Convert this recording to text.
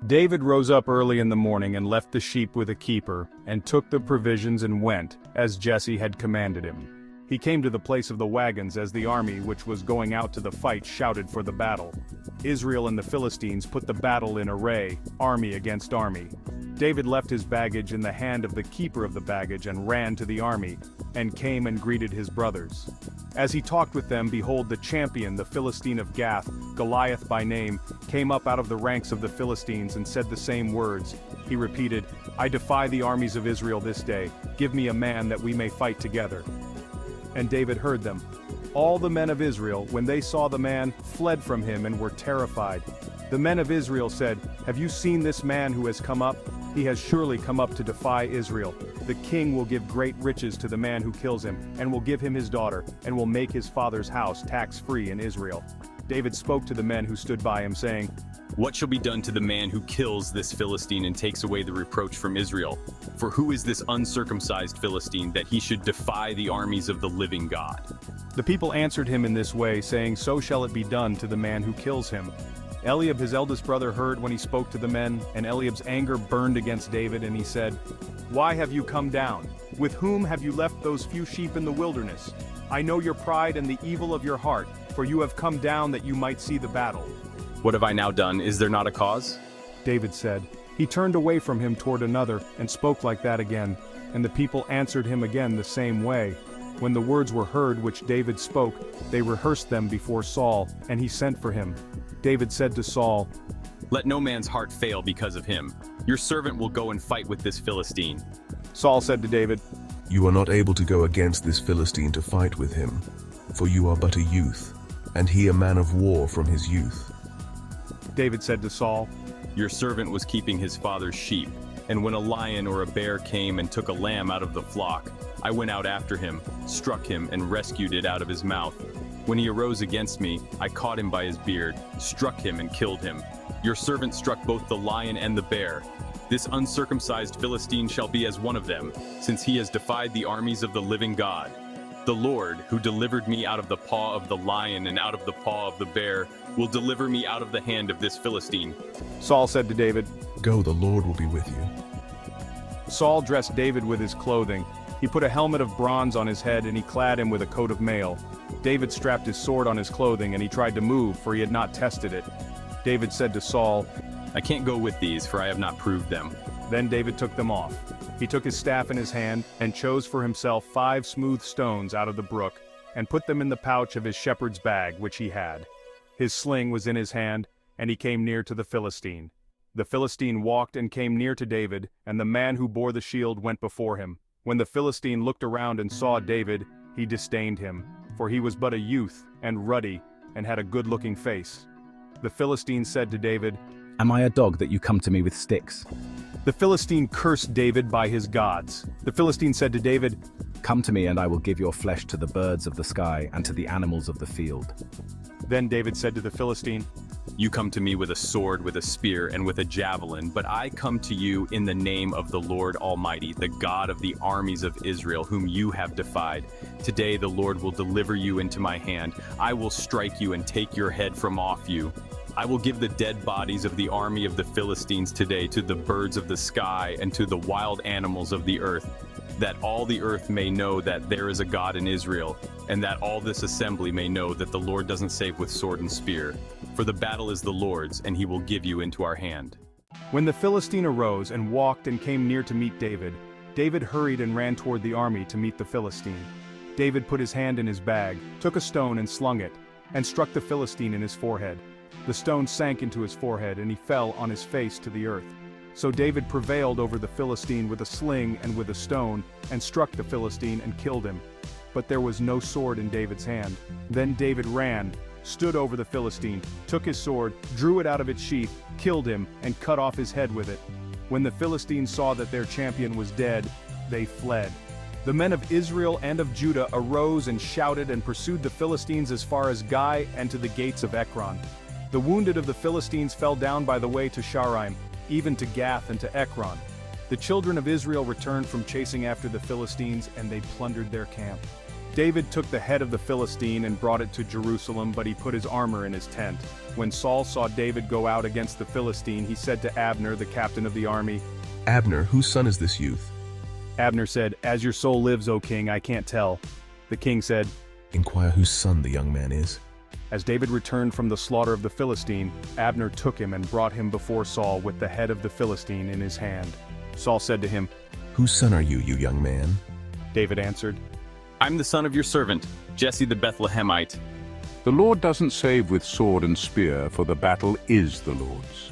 David rose up early in the morning and left the sheep with a keeper, and took the provisions and went, as Jesse had commanded him. He came to the place of the wagons as the army which was going out to the fight shouted for the battle. Israel and the Philistines put the battle in array, army against army. David left his baggage in the hand of the keeper of the baggage and ran to the army, and came and greeted his brothers. As he talked with them, behold, the champion, the Philistine of Gath, Goliath by name, came up out of the ranks of the Philistines and said the same words. He repeated, "I defy the armies of Israel this day. Give me a man that we may fight together." And David heard them. All the men of Israel, when they saw the man, fled from him and were terrified. The men of Israel said, "Have you seen this man who has come up? He has surely come up to defy Israel. The king will give great riches to the man who kills him, and will give him his daughter, and will make his father's house tax-free in Israel." David spoke to the men who stood by him, saying, "What shall be done to the man who kills this Philistine and takes away the reproach from Israel? For who is this uncircumcised Philistine that he should defy the armies of the living God?" The people answered him in this way, saying, "So shall it be done to the man who kills him." Eliab his eldest brother heard when he spoke to the men, and Eliab's anger burned against David, and he said, "Why have you come down? With whom have you left those few sheep in the wilderness? I know your pride and the evil of your heart, for you have come down that you might see the battle." "What have I now done? Is there not a cause?" David said. He turned away from him toward another, and spoke like that again, and the people answered him again the same way. When the words were heard which David spoke, they rehearsed them before Saul, and he sent for him. David said to Saul, "Let no man's heart fail because of him. Your servant will go and fight with this Philistine." Saul said to David, "You are not able to go against this Philistine to fight with him, for you are but a youth, and he a man of war from his youth." David said to Saul, "Your servant was keeping his father's sheep, and when a lion or a bear came and took a lamb out of the flock, I went out after him, struck him, and rescued it out of his mouth. When he arose against me, I caught him by his beard, struck him and killed him. Your servant struck both the lion and the bear. This uncircumcised Philistine shall be as one of them, since he has defied the armies of the living God. The Lord, who delivered me out of the paw of the lion and out of the paw of the bear, will deliver me out of the hand of this Philistine." Saul said to David, "Go, the Lord will be with you." Saul dressed David with his clothing. He put a helmet of bronze on his head and he clad him with a coat of mail. David strapped his sword on his clothing and he tried to move, for he had not tested it. David said to Saul, "I can't go with these, for I have not proved them." Then David took them off. He took his staff in his hand and chose for himself 5 smooth stones out of the brook, and put them in the pouch of his shepherd's bag which he had. His sling was in his hand, and he came near to the Philistine. The Philistine walked and came near to David, and the man who bore the shield went before him. When the Philistine looked around and saw David, he disdained him, for he was but a youth, and ruddy, and had a good-looking face. The Philistine said to David, "Am I a dog that you come to me with sticks?" The Philistine cursed David by his gods. The Philistine said to David, "Come to me and I will give your flesh to the birds of the sky and to the animals of the field." Then David said to the Philistine, "You come to me with a sword, with a spear, and with a javelin, but I come to you in the name of the Lord Almighty, the God of the armies of Israel, whom you have defied. Today the Lord will deliver you into my hand. I will strike you and take your head from off you. I will give the dead bodies of the army of the Philistines today to the birds of the sky and to the wild animals of the earth, that all the earth may know that there is a God in Israel, and that all this assembly may know that the Lord doesn't save with sword and spear. For the battle is the Lord's, and he will give you into our hand." When the Philistine arose and walked and came near to meet David, David hurried and ran toward the army to meet the Philistine. David put his hand in his bag, took a stone and slung it, and struck the Philistine in his forehead. The stone sank into his forehead, and he fell on his face to the earth. So David prevailed over the Philistine with a sling and with a stone, and struck the Philistine and killed him. But there was no sword in David's hand. Then David ran, stood over the Philistine, took his sword, drew it out of its sheath, killed him, and cut off his head with it. When the Philistines saw that their champion was dead, they fled. The men of Israel and of Judah arose and shouted and pursued the Philistines as far as Gai and to the gates of Ekron. The wounded of the Philistines fell down by the way to Shaaraim, even to Gath and to Ekron. The children of Israel returned from chasing after the Philistines, and they plundered their camp. David took the head of the Philistine and brought it to Jerusalem, but he put his armor in his tent. When Saul saw David go out against the Philistine, he said to Abner, the captain of the army, Abner, whose son is this youth? Abner said, As your soul lives, O king, I can't tell. The king said, Inquire whose son the young man is. As David returned from the slaughter of the Philistine, Abner took him and brought him before Saul with the head of the Philistine in his hand. Saul said to him, Whose son are you, you young man? David answered, I'm the son of your servant, Jesse the Bethlehemite. The Lord doesn't save with sword and spear, for the battle is the Lord's.